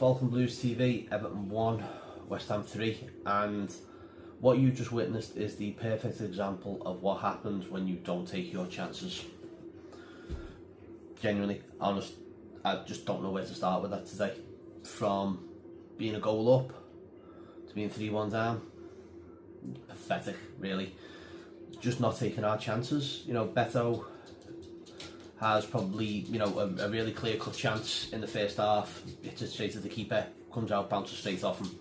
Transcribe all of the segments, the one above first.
Falcon Blues TV, Everton 1, West Ham 3, and what you just witnessed is the perfect example of what happens when you don't take your chances. Genuinely, honest, I just don't know where to start with that today. From being a goal up to being 3-1 down, pathetic really. Just not taking our chances. You know, Beto has probably, you know, a really clear-cut chance in the first half. Hits it straight at the keeper, comes out, bounces straight off him.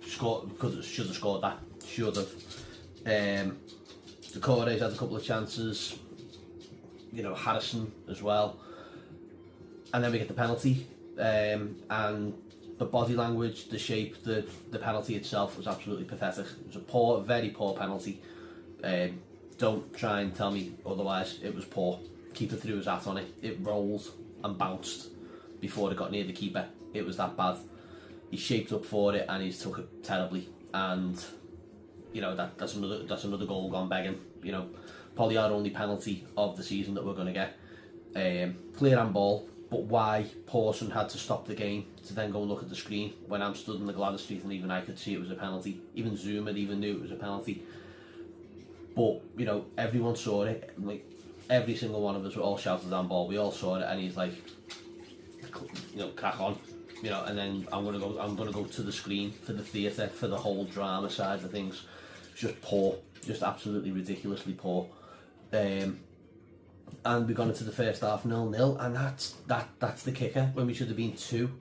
Scored, because it should have scored that. Should have. The Corey's had a couple of chances. You know, Harrison as well. And then we get the penalty. And the body language, the shape, the penalty itself was absolutely pathetic. It was a poor, very poor penalty. Don't try and tell me otherwise. It was poor. Keeper threw his hat on it. It rolled and bounced before it got near the keeper. It was that bad. He shaped up for it and he's took it terribly. And you know, that's another goal gone begging. You know, probably our only penalty of the season that we're going to get. Clear handball, but why Pawson had to stop the game to then go and look at the screen when I'm stood in the Gladys Street and even I could see it was a penalty. Even Zoom had even knew it was a penalty. But you know, everyone saw it. Like every single one of us were all shouted on ball. We all saw it, and he's like, you know, crack on, you know. And then I'm gonna go to the screen for the theatre, for the whole drama side of things. Just poor, just absolutely ridiculously poor. And we got into the first half 0-0, and that's the kicker when we should have been 2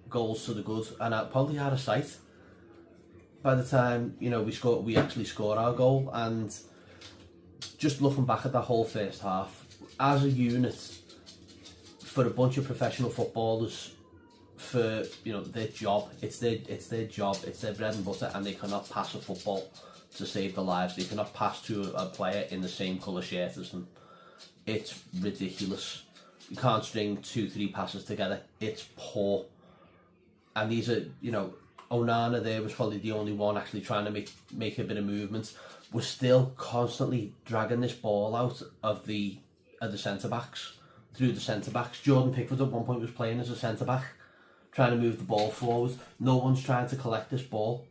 goals to the good, and probably out of sight by the time, you know, we actually scored our goal. And just looking back at that whole first half, as a unit, for a bunch of professional footballers, for, you know, their job, it's their job, it's their bread and butter, and they cannot pass a football to save their lives. They cannot pass to a player in the same colour shirt as them. It's ridiculous. You can't string 2-3 passes together. It's poor. And these are, you know, Onana there was probably the only one actually trying to make a bit of movement. We're still constantly dragging this ball out of the centre backs, through the centre backs. Jordan Pickford at one point was playing as a centre back, trying to move the ball forward. No one's trying to collect this ball.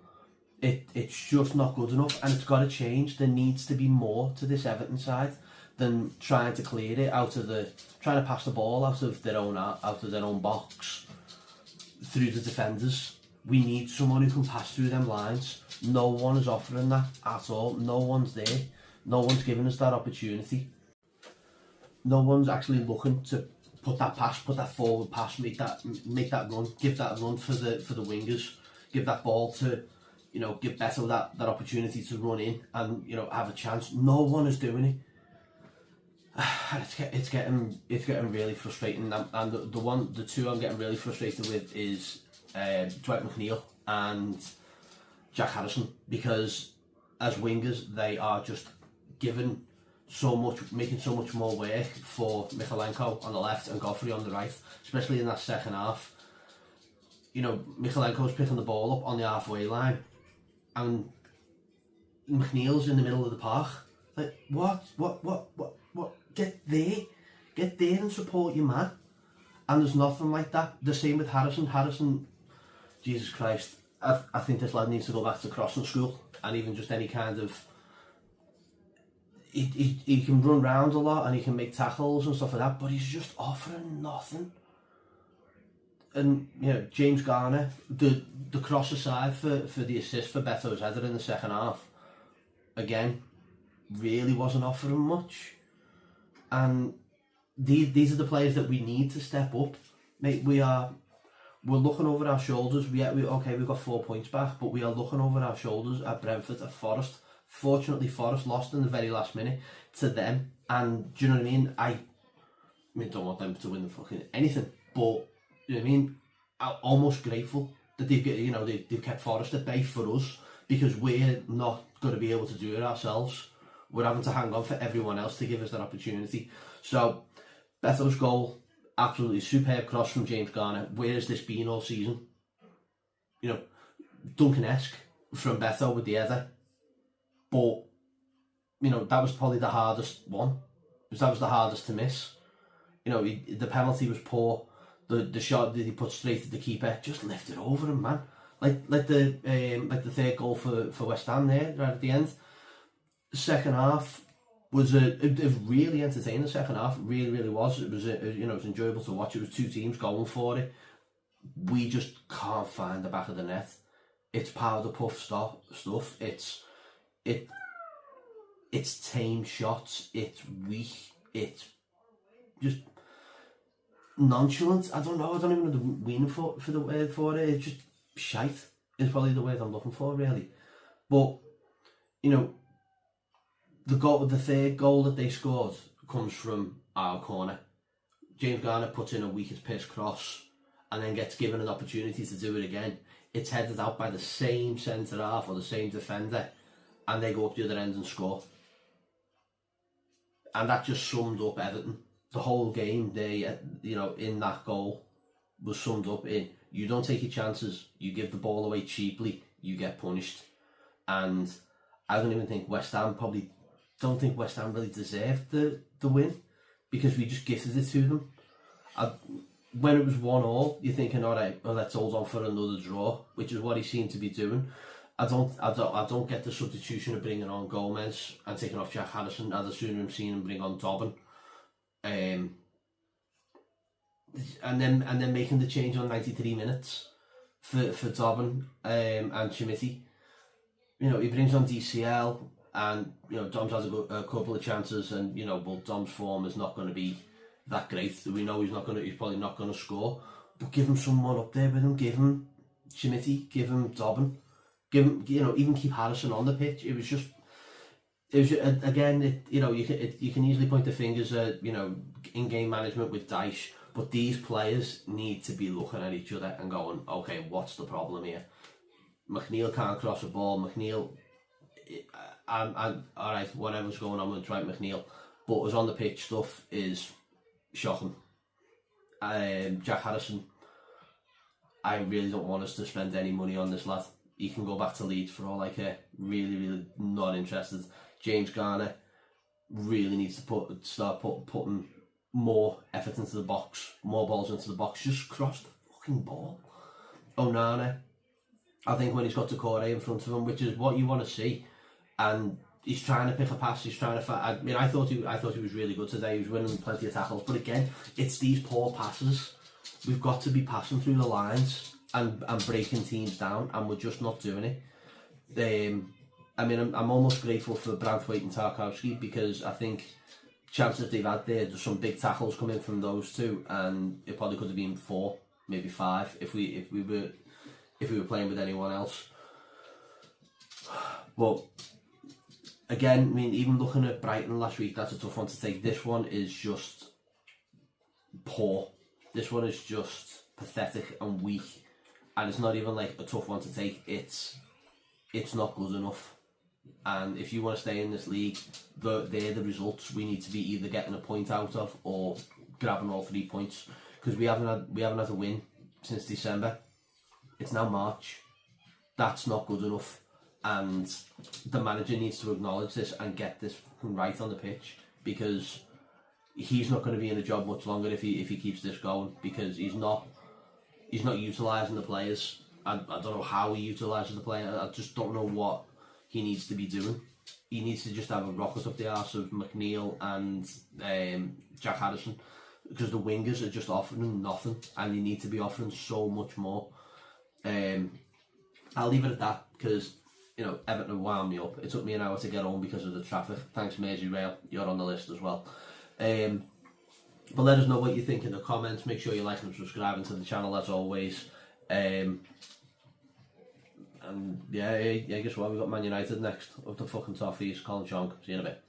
It's just not good enough, and it's got to change. There needs to be more to this Everton side than trying to clear it trying to pass the ball out of their own box through the defenders. We need someone who can pass through them lines. No one is offering that at all. No one's there. No one's giving us that opportunity. No one's actually looking to put that forward pass, make that run, give that run for the wingers, give that ball to, you know, give Beto that opportunity to run in and, you know, have a chance. No one is doing it. And it's getting really frustrating. And the two I'm getting really frustrated with is Dwight McNeil and Jack Harrison, because as wingers they are just making so much more work for Michalenko on the left and Godfrey on the right, especially in that second half. You know, Michalenko's picking the ball up on the halfway line and McNeil's in the middle of the park. Like, what? Get there and support your man. And there's nothing like that. The same with Harrison, Jesus Christ, I think this lad needs to go back to crossing school, and even just any kind of, he can run round a lot and he can make tackles and stuff like that, but he's just offering nothing. And you know, James Garner, the cross aside for the assist for Beto's header in the second half, again, really wasn't offering much. And these are the players that we need to step up. Mate, we're looking over our shoulders. Okay, we've got 4 points back, but we are looking over our shoulders at Brentford, at Forest. Fortunately, Forest lost in the very last minute to them, and do you know what I mean? I don't want them to win the fucking anything, but you know what I mean? I'm almost grateful that they've kept Forest at bay for us, because we're not going to be able to do it ourselves. We're having to hang on for everyone else to give us that opportunity. So, Beto's goal, absolutely superb cross from James Garner. Where has this been all season? You know, Duncan-esque from Beto with the header. But, you know, that was probably the hardest one. That was the hardest to miss. You know, the penalty was poor. the shot that he put straight at the keeper just lifted over him, man. Like the third goal for West Ham there right at the end. The second half was a really entertaining second half. It really was. It was it was enjoyable to watch. It was two teams going for it. We just can't find the back of the net. It's powder puff stuff. It's tame shots. It's weak. It's just nonchalant. I don't even know the meaning for the word for it. It's just shite. Is probably the word I'm looking for, really. But the third goal that they scored comes from our corner. James Garner puts in a weak as piss cross and then gets given an opportunity to do it again. It's headed out by the same centre half or the same defender, and they go up the other end and score. And that just summed up Everton. The whole game, in that goal was summed up in, you don't take your chances, you give the ball away cheaply, you get punished. And I don't even think West Ham really deserved the win, because we just gifted it to them. When it was 1-1, you're thinking, all right, well, let's hold on for another draw, which is what he seemed to be doing. I don't get the substitution of bringing on Gomez and taking off Jack Harrison. I'd sooner have seen him bring on Dobbin, and then making the change on 93 minutes for Dobbin and Schmidt. He brings on DCL, and Dom's has a couple of chances, and Dom's form is not going to be that great. We know he's probably not going to score, but give him someone up there with him. Give him Schmidt, give him Dobbin, give him, even keep Harrison on the pitch. It was just again, you can easily point the fingers at in-game management with Dyche, but these players need to be looking at each other and going, okay, what's the problem here? McNeil can't cross a ball. McNeil, and all right, whatever's going on with Dwight McNeil, but us on the pitch stuff is shocking. Jack Harrison, I really don't want us to spend any money on this lad. He can go back to Leeds for all I care. Really not interested. James Garner really needs to start putting more effort into the box, more balls into the box. Just cross the fucking ball. Onana, I think when he's got Decore in front of him, which is what you want to see, and he's trying to pick a pass, he's trying to I thought he was really good today. He was winning plenty of tackles, but again, it's these poor passes. We've got to be passing through the lines and breaking teams down, and we're just not doing it. I'm almost grateful for Branthwaite and Tarkowski, because I think chances they've had there's some big tackles coming from those two, and it probably could have been 4, maybe 5 if we were playing with anyone else. But again, even looking at Brighton last week, that's a tough one to take. This one is just poor. This one is just pathetic and weak, and it's not even like a tough one to take. It's not good enough. And if you want to stay in this league, they're the results we need to be either getting a point out of or grabbing all 3 points, because we haven't had a win since December. It's now March. That's not good enough, and the manager needs to acknowledge this and get this right on the pitch, because he's not going to be in the job much longer if he keeps this going, because he's not utilising the players. I don't know how he utilises the player. I just don't know what he needs to be doing. He needs to just have a rocket up the arse of McNeil and Jack Harrison, because the wingers are just offering nothing, and they need to be offering so much more. I'll leave it at that, because Everton wound me up. It took me an hour to get home because of the traffic. Thanks, Merseyrail, you're on the list as well. But let us know what you think in the comments. Make sure you like and subscribing to the channel as always. And yeah, guess what? We've got Man United next. Up the fucking Toffees. Colin Chong. See you in a bit.